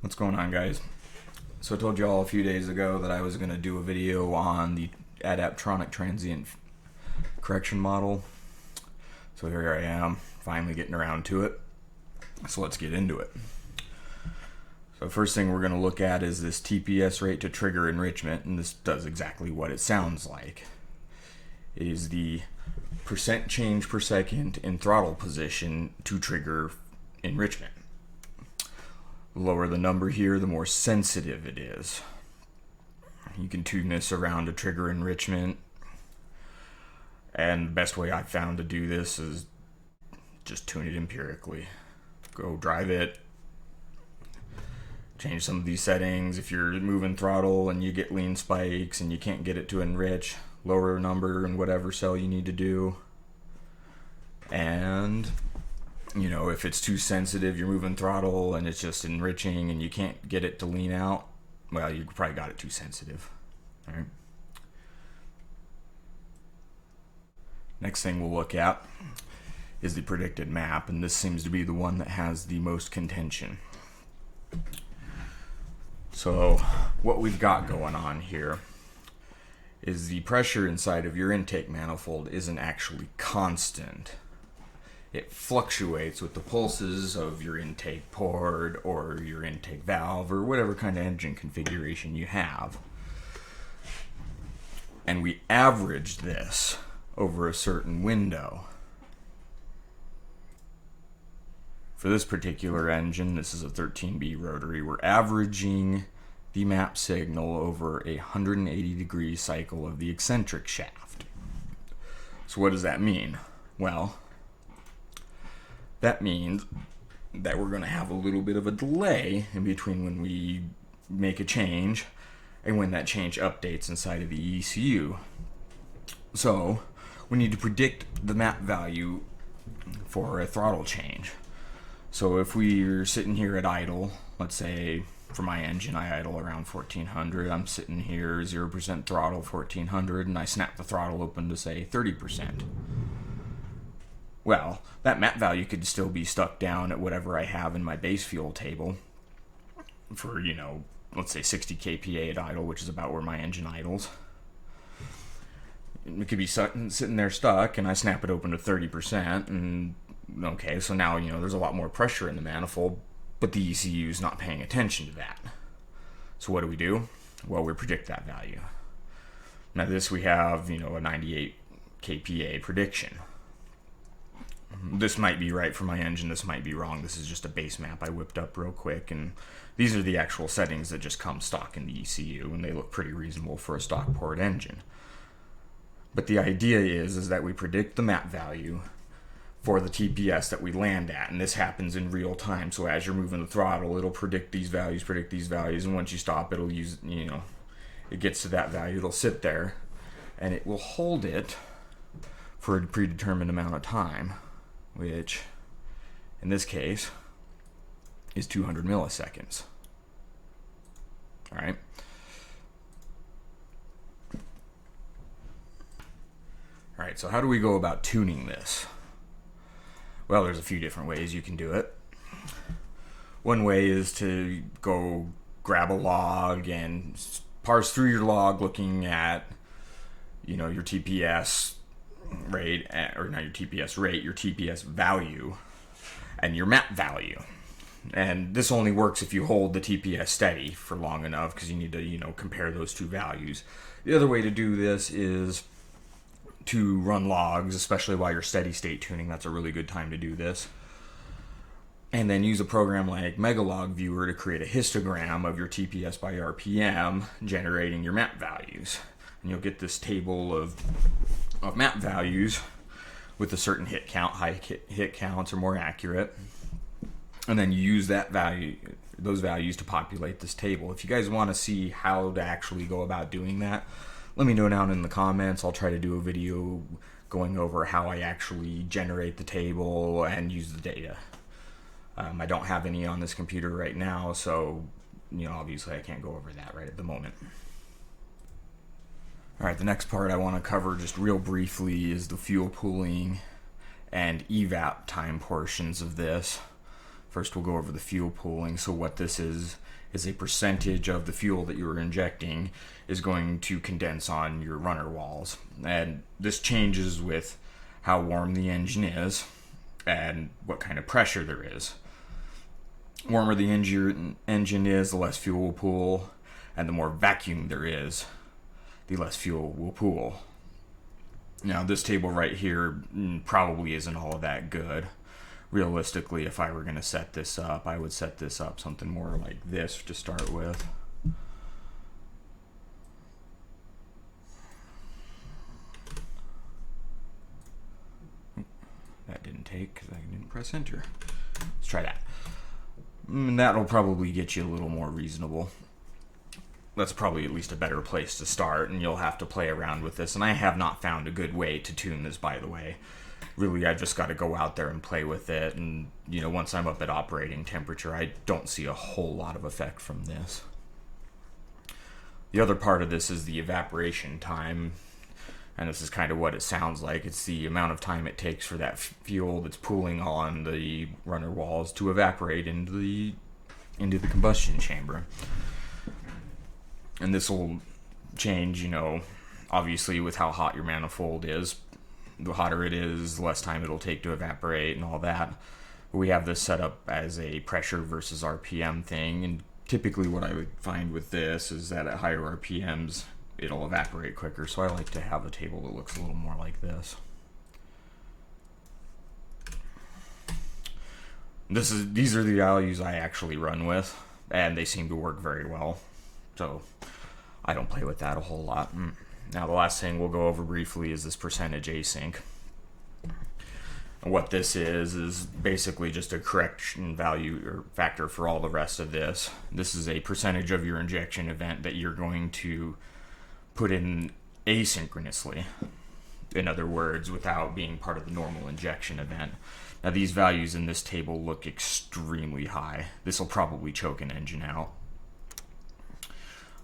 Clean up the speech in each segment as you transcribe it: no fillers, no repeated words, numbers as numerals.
What's going on, guys? So I told you all a few days ago that I was going to do a video on the Adaptronic Transient correction model. So here I am, finally getting around to it. So let's get into it. So first thing we're going to look at is this TPS rate to trigger enrichment, and this does exactly what it sounds like. It is the percent change per second in throttle position to trigger enrichment. The lower the number here, the more sensitive it is. You can tune this around to trigger enrichment, and the best way I've found to do this is just tune it empirically. Go drive it, change some of these settings. If you're moving throttle and you get lean spikes and you can't get it to enrich, lower number in whatever cell you need to do. And if it's too sensitive, you're moving throttle and it's just enriching and you can't get it to lean out, well, you probably got it too sensitive. All right. Next thing we'll look at is the predicted map, and this seems to be the one that has the most contention. So what we've got going on here is the pressure inside of your intake manifold isn't actually constant. It fluctuates with the pulses of your intake port or your intake valve or whatever kind of engine configuration you have. And we average this over a certain window. For this particular engine, this is a 13B rotary, we're averaging the map signal over a 180-degree cycle of the eccentric shaft. So what does that mean? Well, that means that we're going to have a little bit of a delay in between when we make a change and when that change updates inside of the ECU. So we need to predict the map value for a throttle change. So if we're sitting here at idle, let's say for my engine I idle around 1400, I'm sitting here 0% throttle 1400, and I snap the throttle open to say 30%. Well, that map value could still be stuck down at whatever I have in my base fuel table for, let's say 60 kPa at idle, which is about where my engine idles. It could be sitting there stuck, and I snap it open to 30%, and okay, so now, there's a lot more pressure in the manifold, but the ECU is not paying attention to that. So what do? Well, we predict that value. Now this we have, a 98 kPa prediction. This might be right for my engine, this might be wrong. This is just a base map I whipped up real quick, and these are the actual settings that just come stock in the ECU, and they look pretty reasonable for a stock port engine. But the idea is that we predict the map value for the TPS that we land at, and this happens in real time. So as you're moving the throttle, it'll predict these values, and once you stop, it'll use, it gets to that value, it'll sit there, and it will hold it for a predetermined amount of time, which in this case is 200 milliseconds. All right. All right, so how do we go about tuning this? Well, there's a few different ways you can do it. One way is to go grab a log and parse through your log looking at, your TPS rate, or not your TPS rate, your TPS value, and your map value. And this only works if you hold the TPS steady for long enough, because you need to, compare those two values. The other way to do this is to run logs, especially while you're steady state tuning. That's a really good time to do this. And then use a program like Megalog Viewer to create a histogram of your TPS by RPM, generating your map values. And you'll get this table of map values with a certain hit count. High hit counts are more accurate. And then you use those values to populate this table. If you guys want to see how to actually go about doing that, let me know down in the comments. I'll try to do a video going over how I actually generate the table and use the data. I don't have any on this computer right now, so obviously I can't go over that right at the moment. All right, the next part I want to cover just real briefly is the fuel pooling and evap time portions of this. First, we'll go over the fuel pooling. So what this is a percentage of the fuel that you're injecting is going to condense on your runner walls. And this changes with how warm the engine is and what kind of pressure there is. Warmer the engine is, the less fuel will pool, and the more vacuum there is, the less fuel will pool. Now, this table right here probably isn't all of that good. Realistically, if I were going to set this up, I would set this up something more like this to start with. That didn't take because I didn't press enter. Let's try that. That'll probably get you a little more reasonable. That's probably at least a better place to start, and you'll have to play around with this. And I have not found a good way to tune this, by the way. Really, I just got to go out there and play with it, and once I'm up at operating temperature, I don't see a whole lot of effect from this. The other part of this is the evaporation time, and this is kind of what it sounds like. It's the amount of time it takes for that fuel that's pooling on the runner walls to evaporate into the combustion chamber. And this will change, obviously with how hot your manifold is. The hotter it is, the less time it'll take to evaporate and all that. But we have this set up as a pressure versus RPM thing, and typically what I would find with this is that at higher RPMs, it'll evaporate quicker, so I like to have a table that looks a little more like this. These are the values I actually run with, and they seem to work very well. So I don't play with that a whole lot. Now the last thing we'll go over briefly is this percentage async. And what this is basically just a correction value or factor for all the rest of this. This is a percentage of your injection event that you're going to put in asynchronously. In other words, without being part of the normal injection event. Now these values in this table look extremely high. This will probably choke an engine out.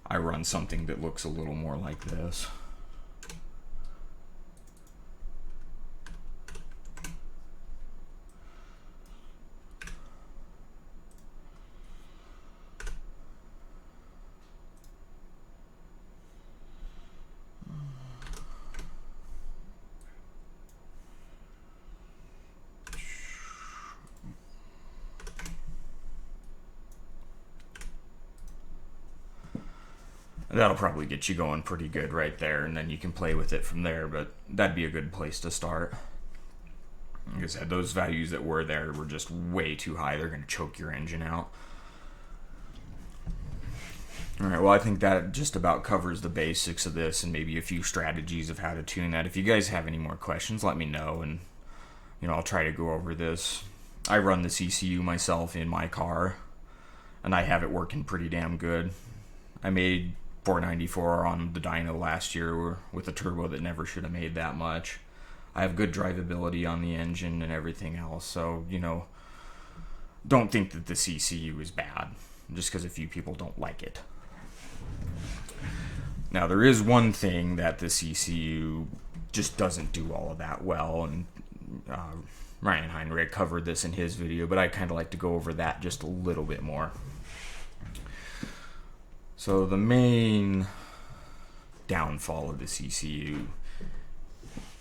I run something that looks a little more like this. That'll probably get you going pretty good right there, and then you can play with it from there, but that'd be a good place to start. Like I said, those values that were there were just way too high. They're going to choke your engine out. Alright, well I think that just about covers the basics of this and maybe a few strategies of how to tune that. If you guys have any more questions, let me know, and I'll try to go over this. I run the ECU myself in my car, and I have it working pretty damn good. I made 494 on the dyno last year with a turbo that never should have made that much. I have good drivability on the engine and everything else, so don't think that the ECU is bad just because a few people don't like it. Now there is one thing that the ECU just doesn't do all of that well, and Ryan Heinrich covered this in his video, but I kind of like to go over that just a little bit more. So the main downfall of this ECU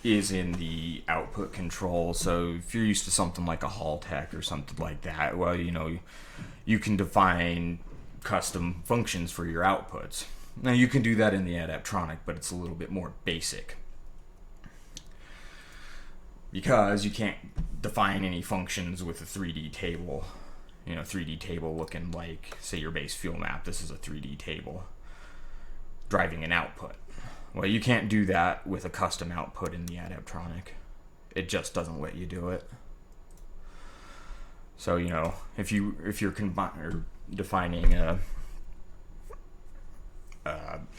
is in the output control. So if you're used to something like a Haltech or something like that, well, you can define custom functions for your outputs. Now you can do that in the Adaptronic, but it's a little bit more basic, because you can't define any functions with a 3D table. 3D table looking like, say, your base fuel map. This is a 3D table driving an output. Well, you can't do that with a custom output in the Adaptronic. It just doesn't let you do it. So, if you're defining a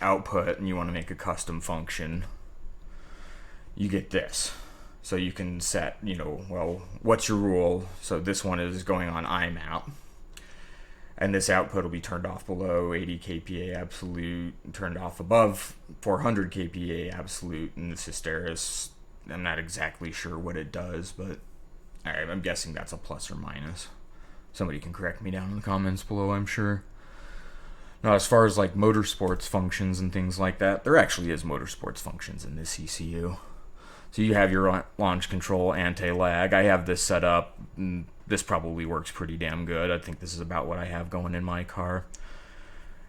output and you want to make a custom function, you get this. So you can set, well, what's your rule? So this one is going on IMAP. And this output will be turned off below 80 kPa absolute, turned off above 400 kPa absolute. And this hysteris, I'm not exactly sure what it does, but I'm guessing that's a plus or minus. Somebody can correct me down in the comments below, I'm sure. Now, as far as like motorsports functions and things like that, there actually is motorsports functions in this ECU. So you have your launch control, anti-lag. I have this set up. This probably works pretty damn good. I think this is about what I have going in my car.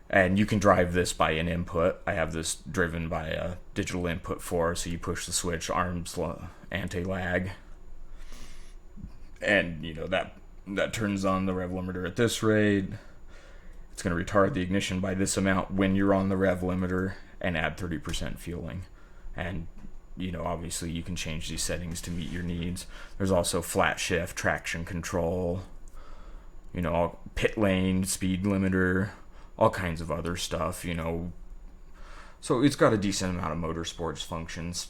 And you can drive this by an input. I have this driven by a digital input 4, so you push the switch, arms anti-lag. And, you know, that turns on the rev limiter at this rate. It's going to retard the ignition by this amount when you're on the rev limiter and add 30% fueling. And, you know, obviously you can change these settings to meet your needs. There's also flat shift, traction control, you know, pit lane, speed limiter, all kinds of other stuff, you know. So it's got a decent amount of motorsports functions.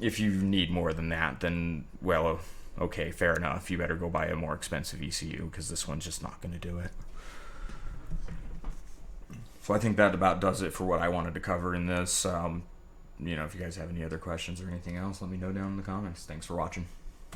If you need more than that, then, well, okay, fair enough. You better go buy a more expensive ECU, because this one's just not going to do it. So I think that about does it for what I wanted to cover in this. You know, if you guys have any other questions or anything else, let me know down in the comments. Thanks for watching.